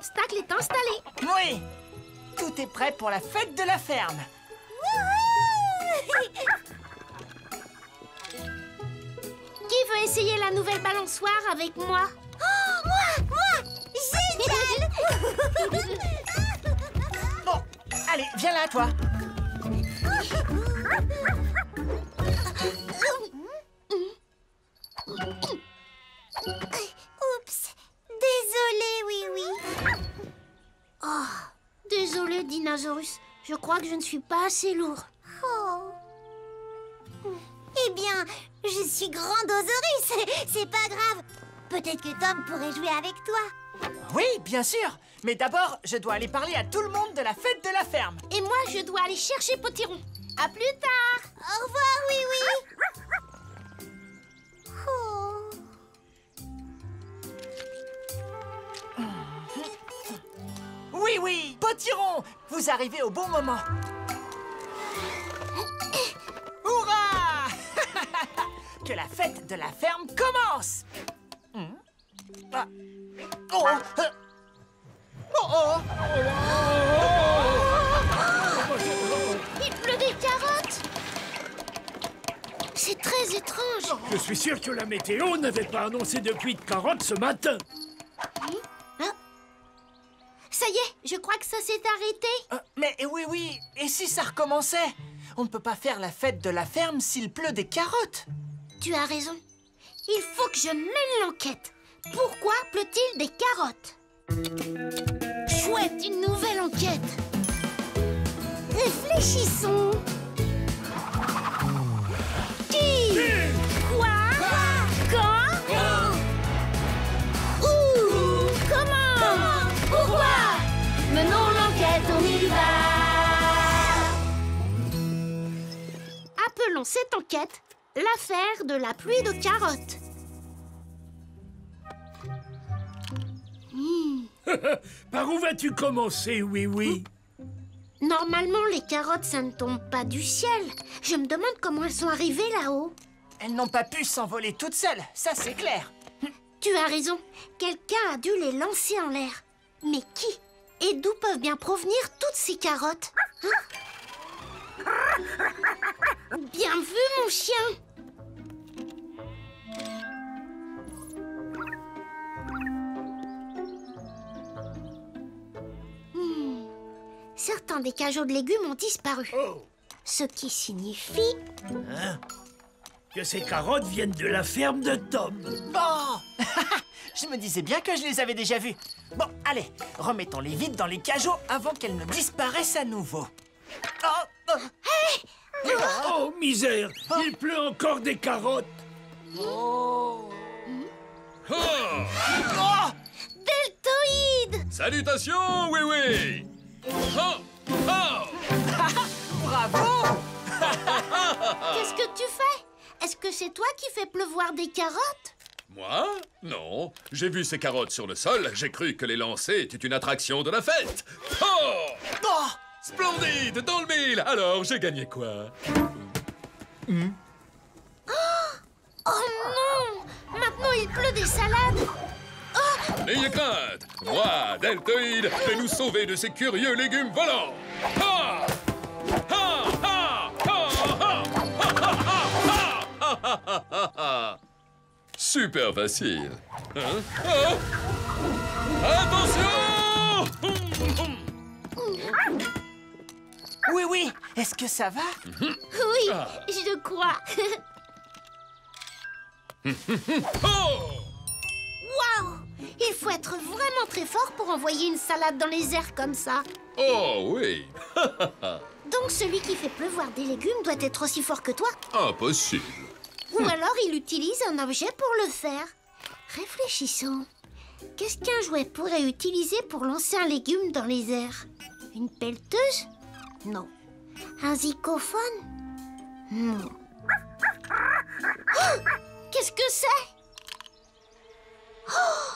l'obstacle est installé. Oui! Tout est prêt pour la fête de la ferme. Qui veut essayer la nouvelle balançoire avec moi? Oh, moi! Génial! Bon, allez, viens là, toi. Oups, désolée, oui. Oh, désolé, Dinosaurus. Je crois que je ne suis pas assez lourd. Oh. Eh bien, je suis Grandosaurus, c'est pas grave. Peut-être que Tom pourrait jouer avec toi. Oui, bien sûr. Mais d'abord, je dois aller parler à tout le monde de la fête de la ferme. Et moi, je dois aller chercher Potiron. À plus tard. Au revoir, oui. Oh. Oui, Potiron, vous arrivez au bon moment. Hurrah! Que la fête de la ferme commence. Ah. Oh. Oh. Il pleut des carottes. C'est très étrange. Je suis sûr que la météo n'avait pas annoncé de pluie de carottes ce matin. Ça y est, je crois que ça s'est arrêté. Mais oui, et si ça recommençait? On ne peut pas faire la fête de la ferme s'il pleut des carottes. Tu as raison. Il faut que je mène l'enquête. Pourquoi pleut-il des carottes? Chouette, une nouvelle enquête. Réfléchissons. Qui? Quoi? Quand? Où? Comment? Pourquoi? Menons l'enquête, on y va. Appelons cette enquête l'affaire de la pluie de carottes. Par où vas-tu commencer, oui? Normalement, les carottes, ça ne tombe pas du ciel. Je me demande comment elles sont arrivées là-haut. Elles n'ont pas pu s'envoler toutes seules, ça c'est clair. Tu as raison. Quelqu'un a dû les lancer en l'air. Mais qui? Et d'où peuvent bien provenir toutes ces carottes? Bien vu, mon chien! Certains des cajots de légumes ont disparu. Oh, Ce qui signifie... que ces carottes viennent de la ferme de Tom. Oh. Je me disais bien que je les avais déjà vues. Bon, allez, remettons-les vite dans les cajots avant qu'elles ne disparaissent à nouveau. Oh, misère! Il pleut encore des carottes. Oh. Ah! Deltoïde! Salutations, oui! Ah! Ah! Bravo! Qu'est-ce que tu fais? Est-ce que c'est toi qui fais pleuvoir des carottes? Moi? Non. J'ai vu ces carottes sur le sol, j'ai cru que les lancer était une attraction de la fête. Oh! Oh. Splendide! Dans le mille! Alors, j'ai gagné quoi? Oh non! Maintenant, il pleut des salades! N'ayez crainte! Moi, Deltoïde, vais nous sauver de ces curieux légumes volants! Ha! Ha! Ha! Ha! Ha! Ha! Ha! Ha! Ha! Super facile. Hein? Oh! Attention! Oui, est-ce que ça va? Oui, je crois. Oh! Waouh! Il faut être vraiment très fort pour envoyer une salade dans les airs comme ça. Oh oui! Donc celui qui fait pleuvoir des légumes doit être aussi fort que toi. Impossible. Ou alors il utilise un objet pour le faire. Réfléchissons. Qu'est-ce qu'un jouet pourrait utiliser pour lancer un légume dans les airs? Une pelleteuse? Non. Un zyghophone? Non. Oh! Qu'est-ce que c'est? Oh!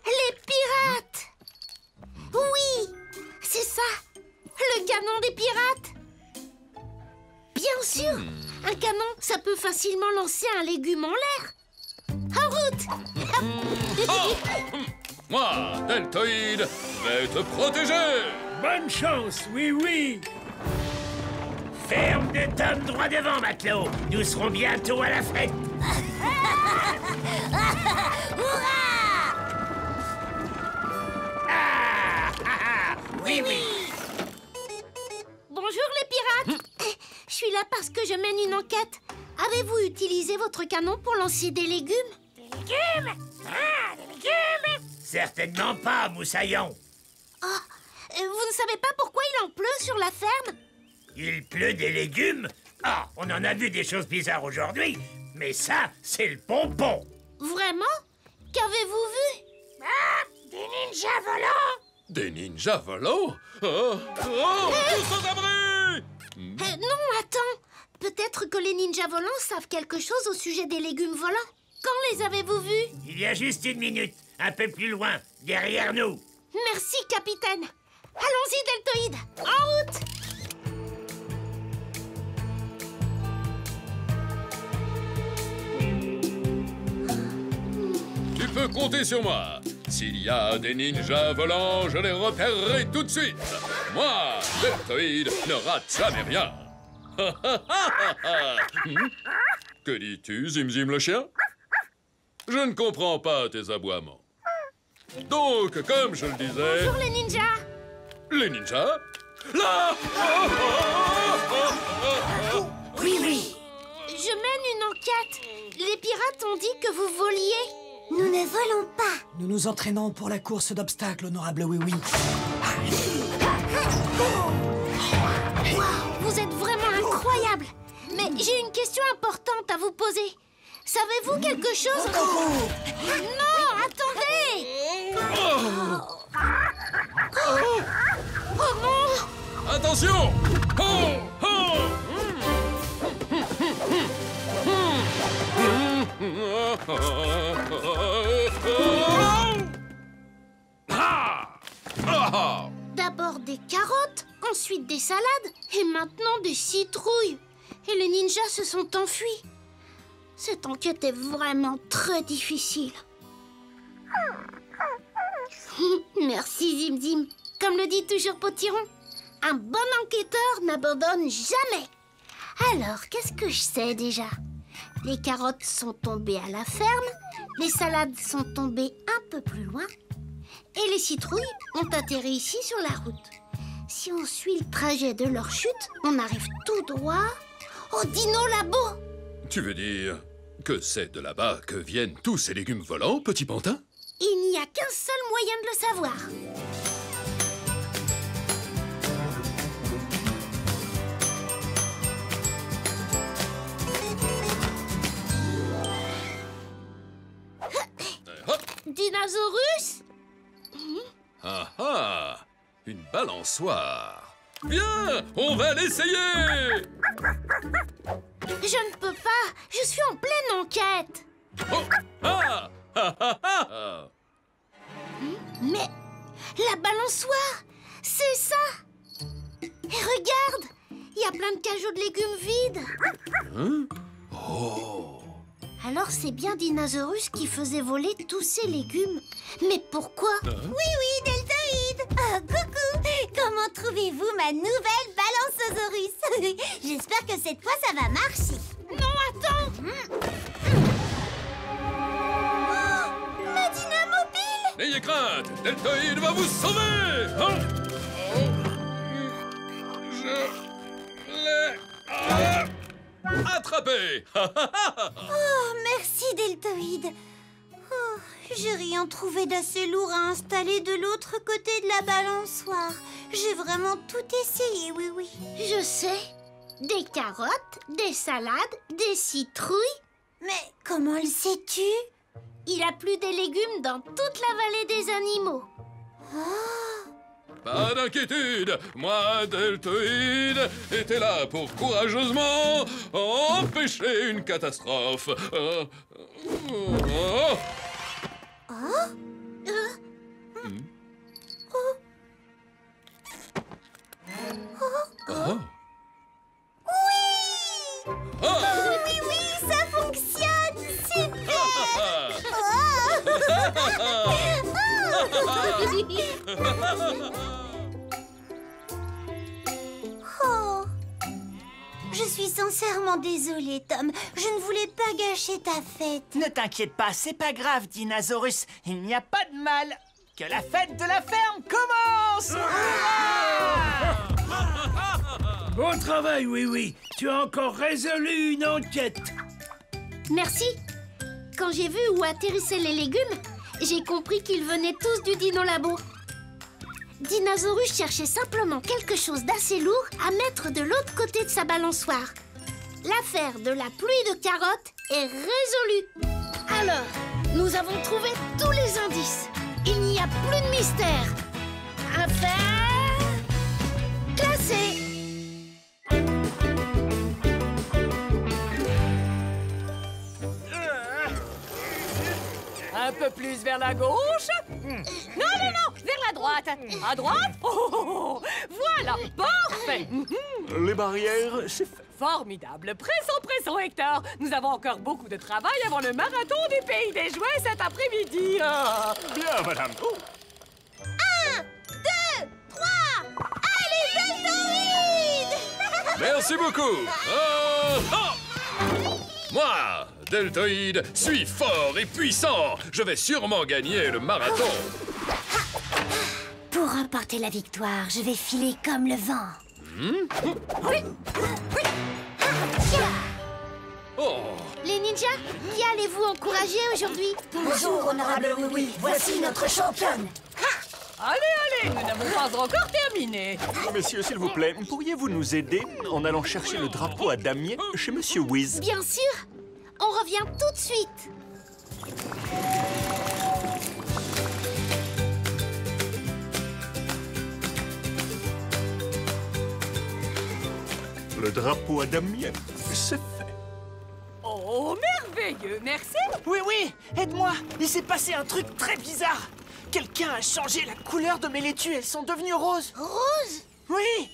Les pirates! Oui! C'est ça! Le canon des pirates! Bien sûr! Un canon, ça peut facilement lancer un légume en l'air. En route! Moi, Deltoïde, vais te protéger. Bonne chance, oui, oui. Ferme de Tom droit devant, matelot. Nous serons bientôt à la fête. Oui, oui. Bonjour les pirates. Je suis là parce que je mène une enquête. Avez-vous utilisé votre canon pour lancer des légumes? Des légumes? Ah, des légumes? Certainement pas, Moussaillon. Oh, vous ne savez pas pourquoi il en pleut sur la ferme? Il pleut des légumes? Ah, on en a vu des choses bizarres aujourd'hui, mais ça, c'est le pompon. Vraiment? Qu'avez-vous vu? Ah, des ninjas volants? Des ninjas volants? Oh, tous aux abris! Non, attends. Peut-être que les ninjas volants savent quelque chose au sujet des légumes volants. Quand les avez-vous vus? Il y a juste une minute, un peu plus loin, derrière nous. Merci, capitaine. Allons-y, Deltoïde. En route! Tu peux compter sur moi. S'il y a des ninjas volants, je les repérerai tout de suite. Moi, Deltoïde, ne rate jamais rien. Que dis-tu, Zim le chien? Je ne comprends pas tes aboiements. Donc, comme je le disais... Bonjour les ninjas. Les ninjas? Là! Oui, oui. Je mène une enquête. Les pirates ont dit que vous voliez. Nous ne volons pas. Nous nous entraînons pour la course d'obstacles, honorable Oui-Oui. Vous êtes vraiment incroyable. Mais j'ai une question importante à vous poser. Savez-vous quelque chose? Non, attendez! Oh non! Attention! D'abord des carottes, ensuite des salades, et maintenant des citrouilles. Et les ninjas se sont enfuis. Cette enquête est vraiment très difficile. Merci Zim Zim. Comme le dit toujours Potiron, un bon enquêteur n'abandonne jamais. Alors, qu'est-ce que je sais déjà? Les carottes sont tombées à la ferme, les salades sont tombées un peu plus loin, et les citrouilles ont atterri ici sur la route. Si on suit le trajet de leur chute, on arrive tout droit au Dino Labo. Tu veux dire que c'est de là-bas que viennent tous ces légumes volants, petit pantin? Il n'y a qu'un seul moyen de le savoir. Dinosaurus? Ah ah! Une balançoire! Bien! On va l'essayer! Je ne peux pas. Je suis en pleine enquête. Oh! Ah! Ah ah ah! Mais la balançoire, c'est ça. Et regarde, il y a plein de cajots de légumes vides. Oh! Alors c'est bien Dinosaurus qui faisait voler tous ces légumes. Mais pourquoi? Oui, oui, Deltoïde. Coucou. Comment trouvez-vous ma nouvelle balançosaurus? J'espère que cette fois, ça va marcher. Non, attends. Oh, la dynamobile. N'ayez crainte! Deltoïde va vous sauver! Hein? Je l'ai attrapé! Oh, merci, Deltoïde. Oh, j'ai rien trouvé d'assez lourd à installer de l'autre côté de la balançoire. J'ai vraiment tout essayé, oui, oui. Je sais. Des carottes, des salades, des citrouilles. Mais comment le sais-tu? Il a plu des légumes dans toute la vallée des animaux. Pas d'inquiétude! Moi, Deltoïde, était là pour courageusement empêcher une catastrophe. Oui, oui, ça fonctionne. Super. Oh. Oh, je suis sincèrement désolée, Tom. Je ne voulais pas gâcher ta fête. Ne t'inquiète pas, c'est pas grave, Dinosaurus. Il n'y a pas de mal. Que la fête de la ferme commence! Bon travail, oui. Tu as encore résolu une enquête. Merci. Quand j'ai vu où atterrissaient les légumes, j'ai compris qu'ils venaient tous du Dino Labo. Dinosaurus cherchait simplement quelque chose d'assez lourd à mettre de l'autre côté de sa balançoire. L'affaire de la pluie de carottes est résolue. Alors, nous avons trouvé tous les indices. Il n'y a plus de mystère. Affaire classée. Un peu plus vers la gauche. Non, vers la droite. À droite. Oh, voilà, parfait. Les barrières, c'est fait. Formidable. Pressons, Hector. Nous avons encore beaucoup de travail avant le marathon du Pays des Jouets cet après-midi. Bien, madame. Oh. 1, 2, 3. Allez, Deltoïde! Merci beaucoup. Moi, Deltoïde, suis fort et puissant. Je vais sûrement gagner le marathon. Pour remporter la victoire, je vais filer comme le vent. Oh, Les ninjas, qui allez-vous encourager aujourd'hui? Bonjour, honorable Oui, voici notre championne. Allez, nous n'avons pas encore terminé. Messieurs, s'il vous plaît, pourriez-vous nous aider en allant chercher le drapeau à damier chez Monsieur Whiz? Bien sûr. On revient tout de suite. Le drapeau à damier, c'est fait. Oh, merveilleux, merci. Oui, aide-moi. Il s'est passé un truc très bizarre. Quelqu'un a changé la couleur de mes laitues. Elles sont devenues roses. Rose? Oui.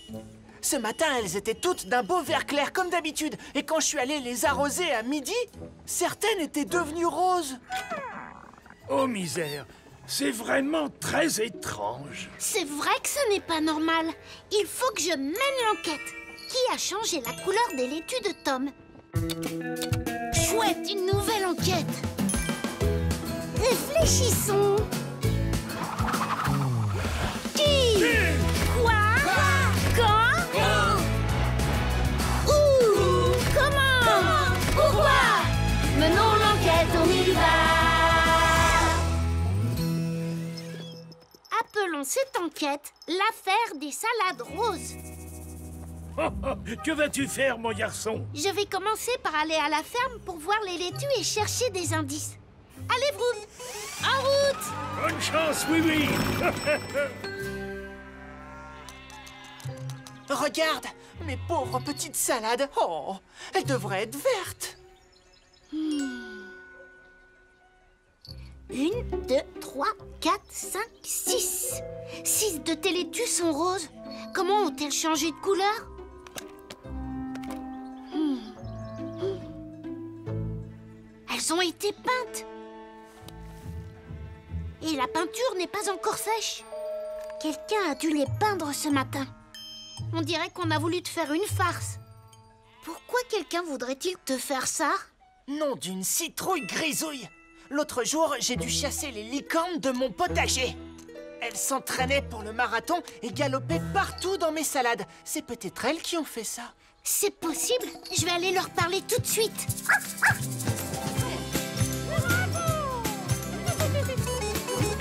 Ce matin, elles étaient toutes d'un beau vert clair comme d'habitude. Et quand je suis allé les arroser à midi, certaines étaient devenues roses. Oh misère, c'est vraiment très étrange. C'est vrai que ce n'est pas normal. Il faut que je mène l'enquête. Qui a changé la couleur des laitues de Tom? Chouette, une nouvelle enquête. Réfléchissons. Qui? Quoi? Quand? Où? Comment? Pourquoi? Menons l'enquête, on y va. Appelons cette enquête l'affaire des salades roses. Que vas-tu faire, mon garçon? Je vais commencer par aller à la ferme pour voir les laitues et chercher des indices. Allez, Vroom! En route! Bonne chance, oui. Regarde, mes pauvres petites salades. Oh, elles devraient être vertes. 1, 2, 3, 4, 5, 6. 6 de tes laitues sont roses. Comment ont-elles changé de couleur? Elles ont été peintes. Et la peinture n'est pas encore sèche. Quelqu'un a dû les peindre ce matin. On dirait qu'on a voulu te faire une farce. Pourquoi quelqu'un voudrait-il te faire ça? Nom d'une citrouille grisouille. L'autre jour, j'ai dû chasser les licornes de mon potager. Elles s'entraînaient pour le marathon et galopaient partout dans mes salades. C'est peut-être elles qui ont fait ça. C'est possible. Je vais aller leur parler tout de suite.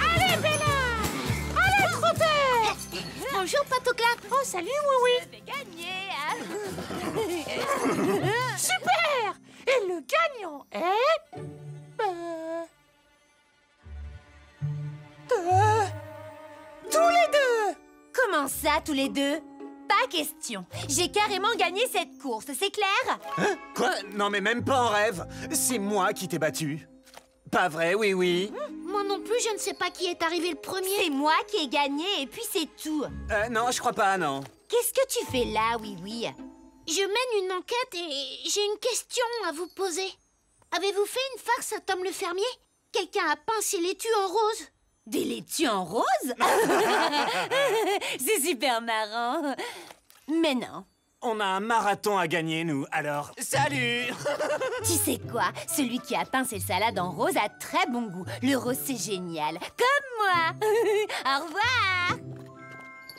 Allez, Bella! Allez, trottez! Bonjour, Patoclap. Oh, salut, oui. Je vais gagner, hein? Super! Et le gagnant est... Tous les deux! Comment ça, tous les deux? Pas question. J'ai carrément gagné cette course, c'est clair? Hein? Quoi? Non mais même pas en rêve. C'est moi qui t'ai battu. Pas vrai, oui. Moi non plus, je ne sais pas qui est arrivé le premier. C'est moi qui ai gagné et puis c'est tout. Non, je crois pas, non. Qu'est-ce que tu fais là, oui? Je mène une enquête et j'ai une question à vous poser. Avez-vous fait une farce à Tom le fermier? Quelqu'un a peint ses laitues en rose. Des laitues en rose? C'est super marrant. Mais non. On a un marathon à gagner, nous, alors salut! Tu sais quoi? Celui qui a peint ses salades en rose a très bon goût. Le rose, c'est génial. Comme moi. Au revoir.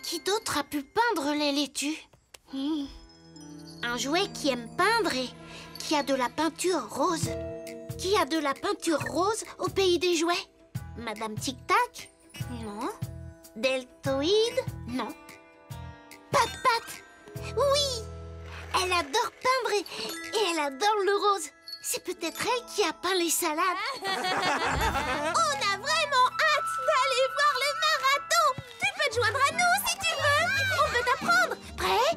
Qui d'autre a pu peindre les laitues? Un jouet qui aime peindre et qui a de la peinture rose. Qui a de la peinture rose au pays des jouets? Madame Tic Tac? Non. Deltoïde? Non. Pat Pat? Oui! Elle adore peindre et elle adore le rose. C'est peut-être elle qui a peint les salades. On a vraiment hâte d'aller voir le marathon. Tu peux te joindre à nous si tu veux. On peut t'apprendre. Prêt?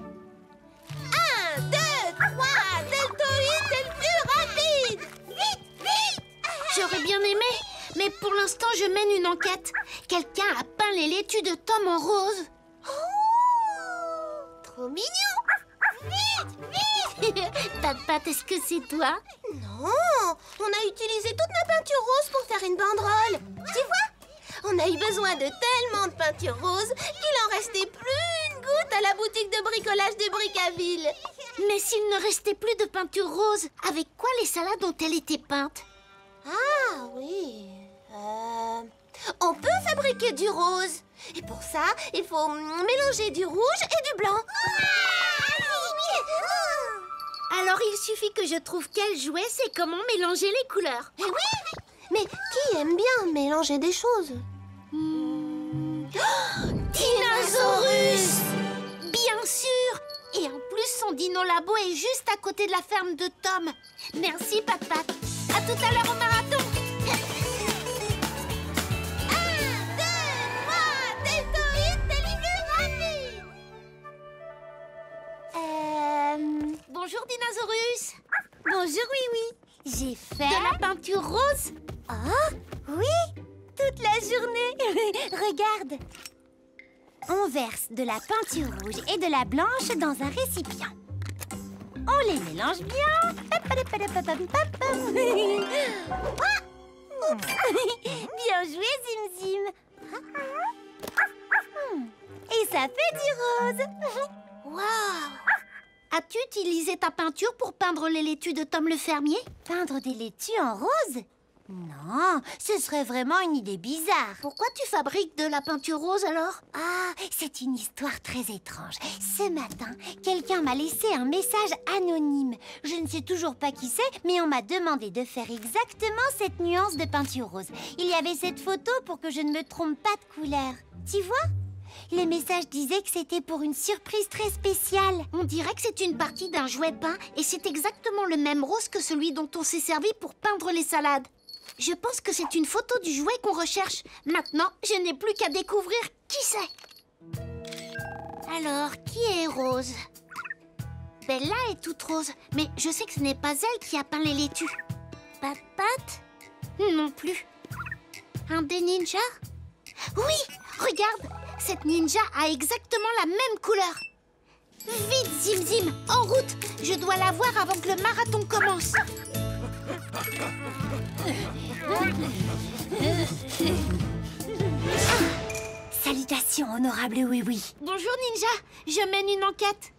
1, 2, 3, Deltoïde est le plus rapide. Vite, vite! J'aurais bien aimé, mais pour l'instant je mène une enquête. Quelqu'un a peint les laitues de Tom en rose. Trop mignon! Vite, vite! Pat Pat, est-ce que c'est toi? Non, on a utilisé toute ma peinture rose pour faire une banderole. Tu vois? On a eu besoin de tellement de peinture rose qu'il en restait plus une goutte à la boutique de bricolage de Brickaville. Mais s'il ne restait plus de peinture rose, avec quoi les salades ont-elles été peintes? Ah oui... On peut fabriquer du rose. Et pour ça, il faut mélanger du rouge et du blanc. Alors il suffit que je trouve quel jouet c'est comment mélanger les couleurs. Eh oui! Mais qui aime bien mélanger des choses? Dinosaurus! Bien sûr! Et en plus, son dino labo est juste à côté de la ferme de Tom. Merci, Pat Pat. À tout à l'heure au marathon. Bonjour, Dinosaurus. Bonjour, oui. J'ai fait... de la peinture rose? Oh, oui, toute la journée. Regarde. On verse de la peinture rouge et de la blanche dans un récipient. On les mélange bien. Bien joué, Zim Zim. Et ça fait du rose. Waouh! As-tu utilisé ta peinture pour peindre les laitues de Tom le fermier? Peindre des laitues en rose? Non, ce serait vraiment une idée bizarre. Pourquoi tu fabriques de la peinture rose alors? Ah, c'est une histoire très étrange. Ce matin, quelqu'un m'a laissé un message anonyme. Je ne sais toujours pas qui c'est, mais on m'a demandé de faire exactement cette nuance de peinture rose. Il y avait cette photo pour que je ne me trompe pas de couleur. Tu vois? Le message disait que c'était pour une surprise très spéciale. On dirait que c'est une partie d'un jouet peint et c'est exactement le même rose que celui dont on s'est servi pour peindre les salades. Je pense que c'est une photo du jouet qu'on recherche. Maintenant, je n'ai plus qu'à découvrir qui c'est. Alors, qui est Rose? Bella est toute rose, mais je sais que ce n'est pas elle qui a peint les laitues. Pat Pat? Non plus. Un des ninjas? Oui, regarde! Cette ninja a exactement la même couleur. Vite, Zim Zim, en route. Je dois la voir avant que le marathon commence. Salutations, honorable oui. Bonjour, ninja. Je mène une enquête.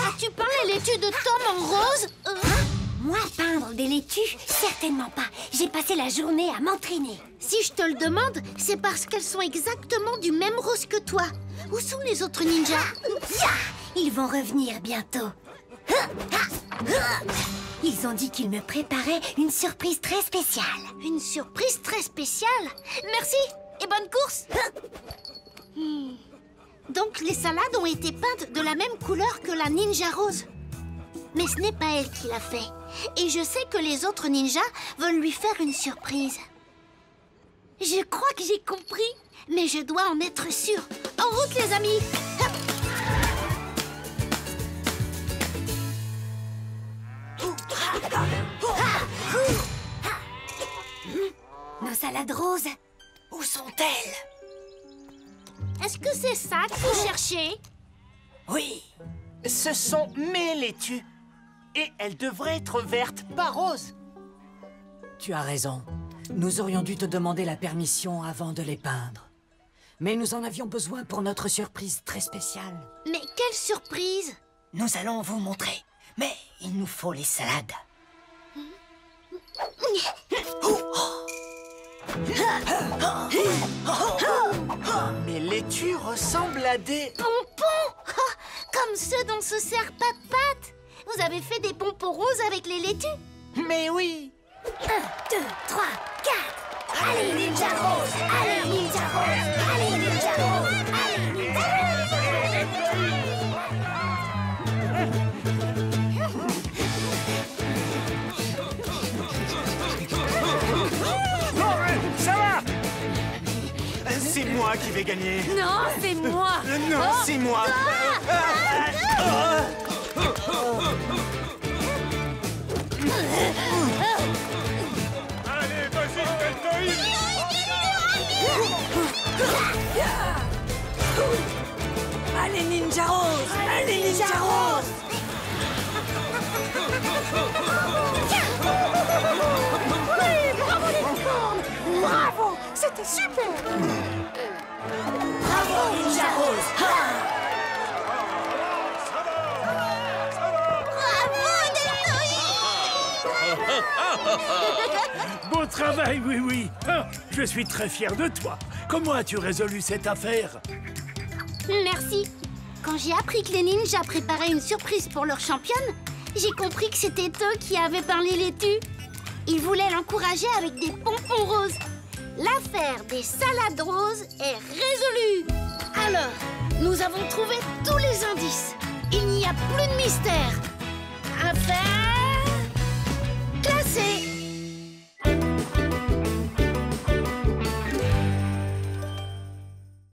As-tu peint les laitues de Tom en rose? Moi, peindre des laitues? Certainement pas. J'ai passé la journée à m'entraîner. Si je te le demande, c'est parce qu'elles sont exactement du même rose que toi. Où sont les autres ninjas? Ils vont revenir bientôt. Ils ont dit qu'ils me préparaient une surprise très spéciale. Une surprise très spéciale? Merci et bonne course. Donc les salades ont été peintes de la même couleur que la ninja rose. Mais ce n'est pas elle qui l'a fait. Et je sais que les autres ninjas veulent lui faire une surprise. Je crois que j'ai compris, mais je dois en être sûre. En route, les amis! Nos salades roses, où sont-elles? Est-ce que c'est ça que vous cherchez? Oui, ce sont mes laitues. Et elles devraient être vertes, pas roses. Tu as raison. Nous aurions dû te demander la permission avant de les peindre. Mais nous en avions besoin pour notre surprise très spéciale. Mais quelle surprise! Nous allons vous montrer. Mais il nous faut les salades. Mes laitues ressemblent à des... Pompons! Comme ceux dont se sert Pat-Pat! Vous avez fait des pompons roses avec les laitues? Mais oui! 1, 2, 3, 4. Allez, Ninja Rose! Allez, Ninja Rose! Allez, Ninja Rose! Allez, Ninja Ça va! C'est moi qui vais gagner. Non, c'est moi. Non, c'est moi. Allez, vas-y, Deltoïde! Allez, Ninja Rose! Allez, Ninja Rose! Bravo! C'était super! Bravo, Ninja Rose! Bon travail, oui, oui. Ah, je suis très fier de toi. Comment as-tu résolu cette affaire? Merci. Quand j'ai appris que les ninjas préparaient une surprise pour leur championne, j'ai compris que c'était eux qui avaient peint les laitues. Ils voulaient l'encourager avec des pompons roses. L'affaire des salades roses est résolue. Alors, nous avons trouvé tous les indices. Il n'y a plus de mystère.